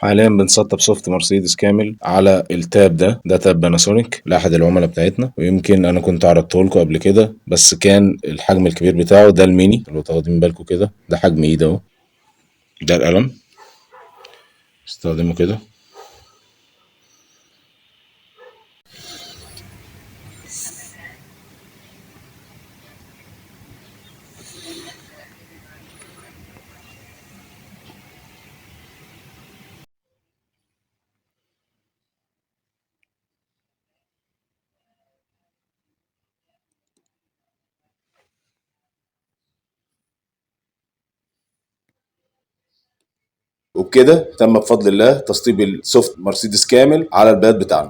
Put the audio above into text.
حاليا بنسطب سوفت مرسيدس كامل على التاب ده تاب باناسونيك لاحد العملاء بتاعتنا، ويمكن انا كنت عرضته لكم قبل كده، بس كان الحجم الكبير بتاعه ده الميني. لو تاخدين بالكم كده ده حجم ايد اهو. ده القلم، استخدمه كده. وبكده تم بفضل الله تسطيب السوفت مرسيدس كامل على البيات بتاعنا.